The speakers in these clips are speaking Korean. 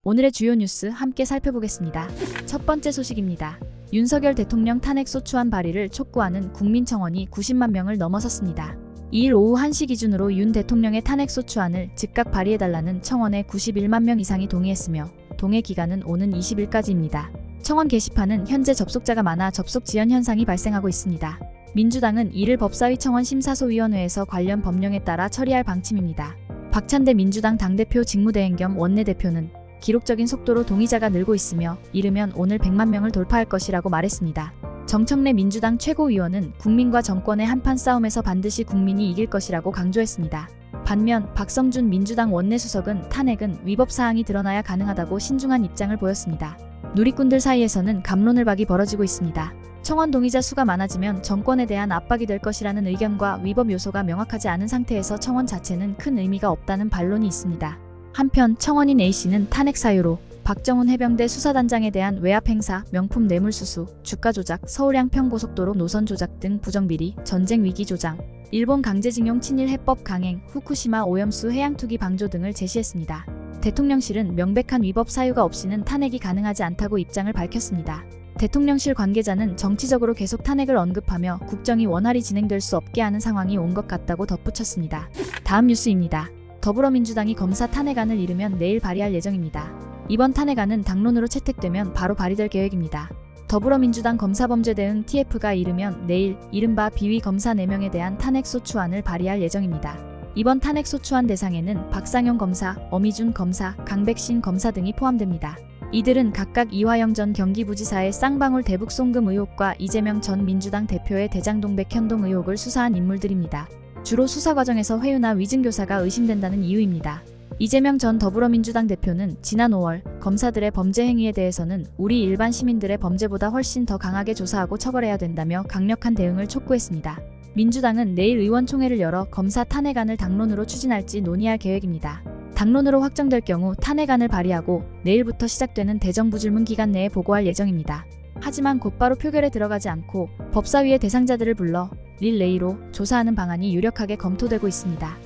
오늘의 주요 뉴스 함께 살펴보겠습니다. 첫 번째 소식입니다. 윤석열 대통령 탄핵 소추안 발의를 촉구하는 국민청원이 90만 명을 넘어섰습니다. 2일 오후 1시 기준으로 윤 대통령의 탄핵 소추안을 즉각 발의해달라는 청원에 91만 명 이상이 동의했으며 동의 기간은 오는 20일까지입니다. 청원 게시판은 현재 접속자가 많아 접속 지연 현상이 발생하고 있습니다. 민주당은 이를 법사위 청원 심사소위원회에서 관련 법령에 따라 처리할 방침입니다. 박찬대 민주당 당대표 직무대행 겸 원내대표는 기록적인 속도로 동의자가 늘고 있으며 이르면 오늘 100만 명을 돌파할 것이라고 말했습니다. 정청래 민주당 최고위원은 국민과 정권의 한판 싸움에서 반드시 국민이 이길 것이라고 강조했습니다. 반면 박성준 민주당 원내수석은 탄핵은 위법사항이 드러나야 가능하다고 신중한 입장을 보였습니다. 누리꾼들 사이에서는 갑론을박이 벌어지고 있습니다. 청원 동의자 수가 많아지면 정권에 대한 압박이 될 것이라는 의견과 위법 요소가 명확하지 않은 상태에서 청원 자체는 큰 의미가 없다는 반론이 있습니다. 한편 청원인 A씨는 탄핵 사유로 박정훈 해병대 수사단장에 대한 외압 행사, 명품 뇌물수수, 주가 조작, 서울 양평고속도로 노선 조작 등 부정비리, 전쟁 위기 조장, 일본 강제징용 친일 해법 강행, 후쿠시마 오염수 해양투기 방조 등을 제시했습니다. 대통령실은 명백한 위법 사유가 없이는 탄핵이 가능하지 않다고 입장을 밝혔습니다. 대통령실 관계자는 정치적으로 계속 탄핵을 언급하며 국정이 원활히 진행될 수 없게 하는 상황이 온 것 같다고 덧붙였습니다. 다음 뉴스입니다. 더불어민주당이 검사 탄핵안을 이르면 내일 발의할 예정입니다. 이번 탄핵안은 당론으로 채택되면 바로 발의될 계획입니다. 더불어민주당 검사범죄 대응 TF가 이르면 내일 이른바 비위 검사 4명에 대한 탄핵 소추안을 발의할 예정입니다. 이번 탄핵 소추안 대상에는 박상용 검사, 어미준 검사, 강백신 검사 등이 포함됩니다. 이들은 각각 이화영 전 경기부지사의 쌍방울 대북 송금 의혹과 이재명 전 민주당 대표의 대장동백 현동 의혹을 수사한 인물들입니다. 주로 수사 과정에서 회유나 위증교사가 의심된다는 이유입니다. 이재명 전 더불어민주당 대표는 지난 5월 검사들의 범죄 행위에 대해서는 우리 일반 시민들의 범죄보다 훨씬 더 강하게 조사하고 처벌해야 된다며 강력한 대응을 촉구했습니다. 민주당은 내일 의원총회를 열어 검사 탄핵안을 당론으로 추진할지 논의할 계획입니다. 당론으로 확정될 경우 탄핵안을 발의하고 내일부터 시작되는 대정부질문 기간 내에 보고할 예정입니다. 하지만 곧바로 표결에 들어가지 않고 법사위의 대상자들을 불러 릴레이로 조사하는 방안이 유력하게 검토되고 있습니다.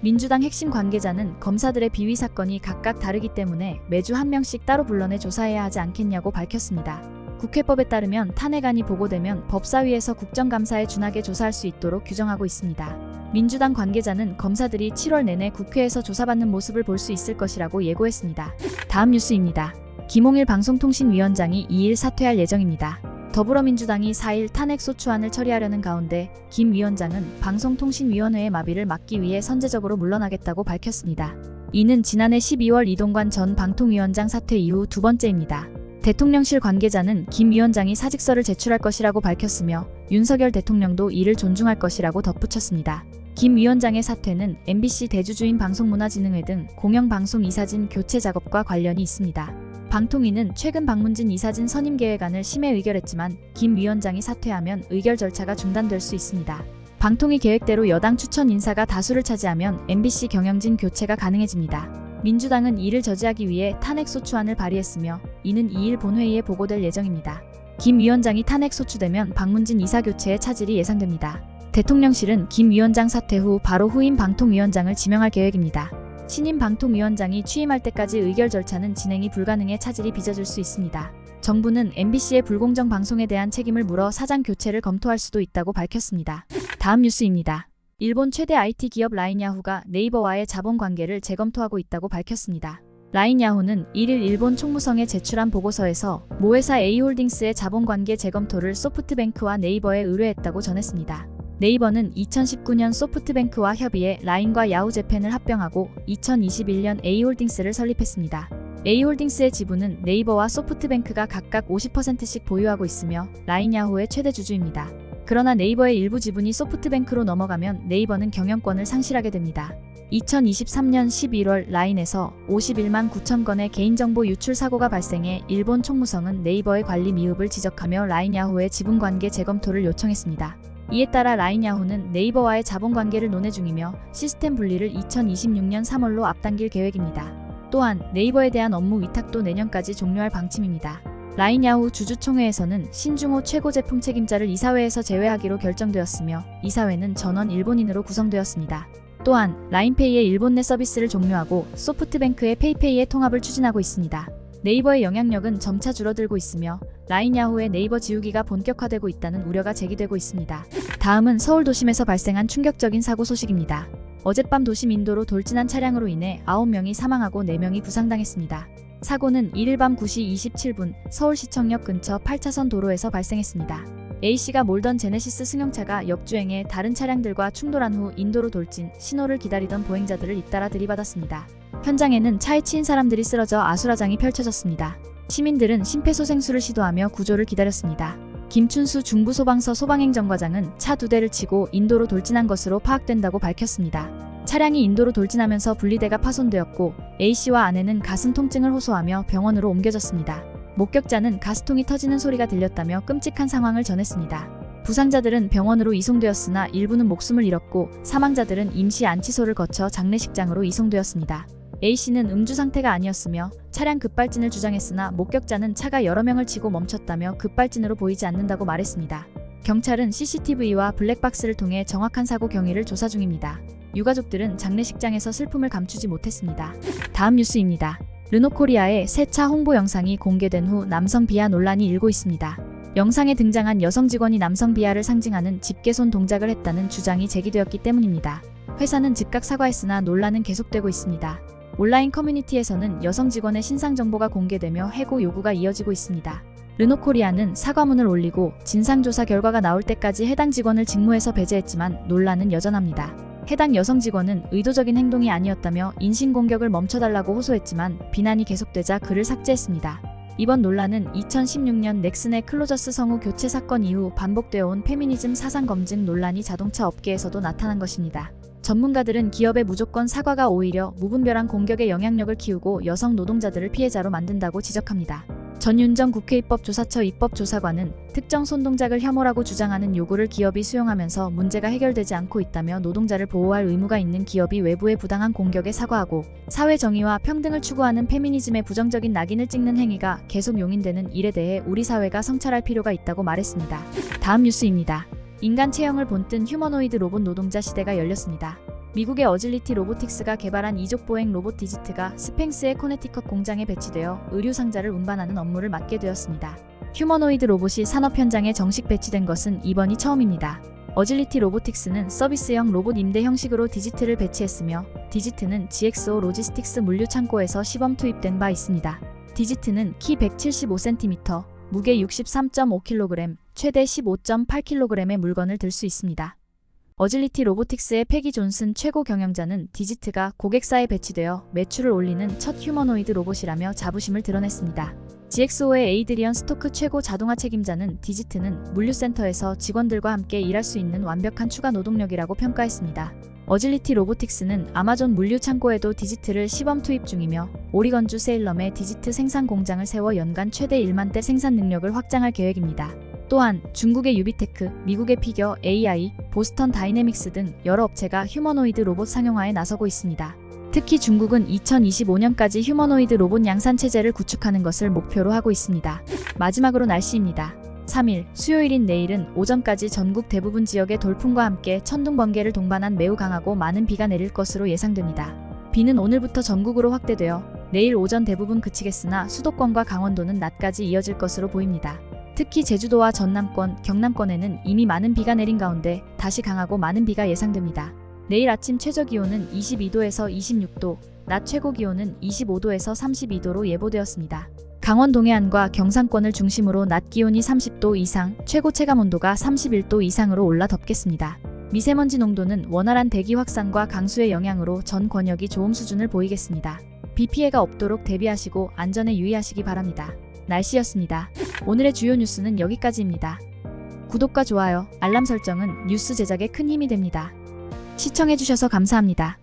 민주당 핵심 관계자는 검사들의 비위 사건이 각각 다르기 때문에 매주 한 명씩 따로 불러내 조사해야 하지 않겠냐고 밝혔습니다. 국회법에 따르면 탄핵안이 보고되면 법사위에서 국정감사에 준하게 조사할 수 있도록 규정하고 있습니다. 민주당 관계자는 검사들이 7월 내내 국회에서 조사받는 모습을 볼 수 있을 것이라고 예고했습니다. 다음 뉴스입니다. 김홍일 방송통신위원장이 2일 사퇴할 예정입니다. 더불어민주당이 4일 탄핵 소추안을 처리하려는 가운데 김 위원장은 방송통신위원회의 마비를 막기 위해 선제적으로 물러나겠다고 밝혔습니다. 이는 지난해 12월 이동관 전 방통위원장 사퇴 이후 두 번째입니다. 대통령실 관계자는 김 위원장이 사직서를 제출할 것이라고 밝혔으며 윤석열 대통령도 이를 존중할 것이라고 덧붙였습니다. 김 위원장의 사퇴는 MBC 대주주인 방송문화진흥회 등 공영방송 이사진 교체 작업과 관련이 있습니다. 방통위는 최근 박문진 이사진 선임 계획안을 심의 의결했지만 김 위원장이 사퇴하면 의결 절차가 중단될 수 있습니다. 방통위 계획대로 여당 추천 인사가 다수를 차지하면 MBC 경영진 교체가 가능해집니다. 민주당은 이를 저지하기 위해 탄핵 소추안을 발의했으며 이는 2일 본회의에 보고될 예정입니다. 김 위원장이 탄핵 소추되면 박문진 이사 교체의 차질이 예상됩니다. 대통령실은 김 위원장 사퇴 후 바로 후임 방통위원장을 지명할 계획입니다. 신임 방통위원장이 취임할 때까지 의결 절차는 진행이 불가능해 차질이 빚어질 수 있습니다. 정부는 MBC의 불공정 방송에 대한 책임을 물어 사장 교체를 검토할 수도 있다고 밝혔습니다. 다음 뉴스입니다. 일본 최대 IT 기업 라인야후가 네이버와의 자본 관계를 재검토하고 있다고 밝혔습니다. 라인야후는 1일 일본 총무성에 제출한 보고서에서 모회사 A홀딩스의 자본 관계 재검토를 소프트뱅크와 네이버에 의뢰했다고 전했습니다. 네이버는 2019년 소프트뱅크와 협의해 라인과 야후재팬을 합병하고 2021년 A홀딩스를 설립했습니다. A홀딩스의 지분은 네이버와 소프트뱅크가 각각 50%씩 보유하고 있으며 라인야후의 최대 주주입니다. 그러나 네이버의 일부 지분이 소프트뱅크로 넘어가면 네이버는 경영권을 상실하게 됩니다. 2023년 11월 라인에서 51만 9천 건의 개인정보 유출 사고가 발생해 일본 총무성은 네이버의 관리 미흡을 지적하며 라인야후의 지분관계 재검토를 요청했습니다. 이에 따라 라인야후는 네이버와의 자본관계를 논의 중이며 시스템 분리를 2026년 3월로 앞당길 계획입니다. 또한 네이버에 대한 업무 위탁도 내년까지 종료할 방침입니다. 라인야후 주주총회에서는 신중호 최고 제품 책임자를 이사회에서 제외하기로 결정되었으며 이사회는 전원 일본인으로 구성되었습니다. 또한 라인페이의 일본 내 서비스를 종료하고 소프트뱅크의 페이페이의 통합을 추진하고 있습니다. 네이버의 영향력은 점차 줄어들고 있으며 라인 야후의 네이버 지우기가 본격화되고 있다는 우려가 제기되고 있습니다. 다음은 서울 도심에서 발생한 충격적인 사고 소식입니다. 어젯밤 도심 인도로 돌진한 차량으로 인해 9명이 사망하고 4명이 부상당했습니다. 사고는 1일 밤 9시 27분 서울시청역 근처 8차선 도로에서 발생했습니다. A씨가 몰던 제네시스 승용차가 역주행해 다른 차량들과 충돌한 후 인도로 돌진, 신호를 기다리던 보행자들을 잇따라 들이받았습니다. 현장에는 차에 치인 사람들이 쓰러져 아수라장이 펼쳐졌습니다. 시민들은 심폐소생술을 시도하며 구조를 기다렸습니다. 김춘수 중부소방서 소방행정과장은 차 2대를 치고 인도로 돌진한 것으로 파악된다고 밝혔습니다. 차량이 인도로 돌진하면서 분리대가 파손되었고 A씨와 아내는 가슴 통증을 호소하며 병원으로 옮겨졌습니다. 목격자는 가스통이 터지는 소리가 들렸다며 끔찍한 상황을 전했습니다. 부상자들은 병원으로 이송되었으나 일부는 목숨을 잃었고 사망자들은 임시 안치소를 거쳐 장례식장으로 이송되었습니다. A씨는 음주 상태가 아니었으며 차량 급발진을 주장했으나 목격자는 차가 여러 명을 치고 멈췄다며 급발진으로 보이지 않는다고 말했습니다. 경찰은 CCTV와 블랙박스를 통해 정확한 사고 경위를 조사 중입니다. 유가족들은 장례식장에서 슬픔을 감추지 못했습니다. 다음 뉴스입니다. 르노코리아의 새 차 홍보 영상이 공개된 후 남성 비하 논란이 일고 있습니다. 영상에 등장한 여성 직원이 남성 비하를 상징하는 집게손 동작을 했다는 주장이 제기되었기 때문입니다. 회사는 즉각 사과했으나 논란은 계속되고 있습니다. 온라인 커뮤니티에서는 여성 직원의 신상 정보가 공개되며 해고 요구가 이어지고 있습니다. 르노코리아는 사과문을 올리고 진상조사 결과가 나올 때까지 해당 직원을 직무에서 배제했지만 논란은 여전합니다. 해당 여성 직원은 의도적인 행동이 아니었다며 인신공격을 멈춰달라고 호소했지만 비난이 계속되자 글을 삭제했습니다. 이번 논란은 2016년 넥슨의 클로저스 성우 교체 사건 이후 반복되어 온 페미니즘 사상 검증 논란이 자동차 업계에서도 나타난 것입니다. 전문가들은 기업의 무조건 사과가 오히려 무분별한 공격에 영향력을 키우고 여성 노동자들을 피해자로 만든다고 지적합니다. 전윤정 국회입법조사처 입법조사관은 특정 손동작을 혐오라고 주장하는 요구를 기업이 수용하면서 문제가 해결되지 않고 있다며 노동자를 보호할 의무가 있는 기업이 외부의 부당한 공격에 사과하고 사회 정의와 평등을 추구하는 페미니즘의 부정적인 낙인을 찍는 행위가 계속 용인되는 일에 대해 우리 사회가 성찰할 필요가 있다고 말했습니다. 다음 뉴스입니다. 인간 체형을 본뜬 휴머노이드 로봇 노동자 시대가 열렸습니다. 미국의 어질리티 로보틱스가 개발한 이족 보행 로봇 디지트가 스팽스의 코네티컷 공장에 배치되어 의류 상자를 운반하는 업무를 맡게 되었습니다. 휴머노이드 로봇이 산업 현장에 정식 배치된 것은 이번이 처음입니다. 어질리티 로보틱스는 서비스형 로봇 임대 형식으로 디지트를 배치했으며 디지트는 GXO 로지스틱스 물류 창고에서 시범 투입된 바 있습니다. 디지트는 키 175cm, 무게 63.5kg, 최대 15.8kg의 물건을 들 수 있습니다. 어질리티 로보틱스의 패기 존슨 최고 경영자는 디지트가 고객사에 배치되어 매출을 올리는 첫 휴머노이드 로봇이라며 자부심을 드러냈습니다. GXO의 에이드리언 스토크 최고 자동화 책임자는 디지트는 물류센터에서 직원들과 함께 일할 수 있는 완벽한 추가 노동력이라고 평가했습니다. 어질리티 로보틱스는 아마존 물류 창고에도 디지트를 시범 투입 중이며 오리건주 세일럼에 디지트 생산 공장을 세워 연간 최대 1만 대 생산 능력을 확장할 계획입니다. 또한 중국의 유비테크, 미국의 피겨, AI, 보스턴 다이내믹스 등 여러 업체가 휴머노이드 로봇 상용화에 나서고 있습니다. 특히 중국은 2025년까지 휴머노이드 로봇 양산 체제를 구축하는 것을 목표로 하고 있습니다. 마지막으로 날씨입니다. 3일, 수요일인 내일은 오전까지 전국 대부분 지역에 돌풍과 함께 천둥 번개를 동반한 매우 강하고 많은 비가 내릴 것으로 예상됩니다. 비는 오늘부터 전국으로 확대되어 내일 오전 대부분 그치겠으나 수도권과 강원도는 낮까지 이어질 것으로 보입니다. 특히 제주도와 전남권, 경남권에는 이미 많은 비가 내린 가운데 다시 강하고 많은 비가 예상됩니다. 내일 아침 최저기온은 22도에서 26도, 낮 최고기온은 25도에서 32도로 예보되었습니다. 강원 동해안과 경상권을 중심으로 낮 기온이 30도 이상, 최고 체감온도가 31도 이상으로 올라 덥겠습니다. 미세먼지 농도는 원활한 대기 확산과 강수의 영향으로 전 권역이 좋음 수준을 보이겠습니다. 비 피해가 없도록 대비하시고 안전에 유의하시기 바랍니다. 날씨였습니다. 오늘의 주요 뉴스는 여기까지입니다. 구독과 좋아요, 알람 설정은 뉴스 제작에 큰 힘이 됩니다. 시청해주셔서 감사합니다.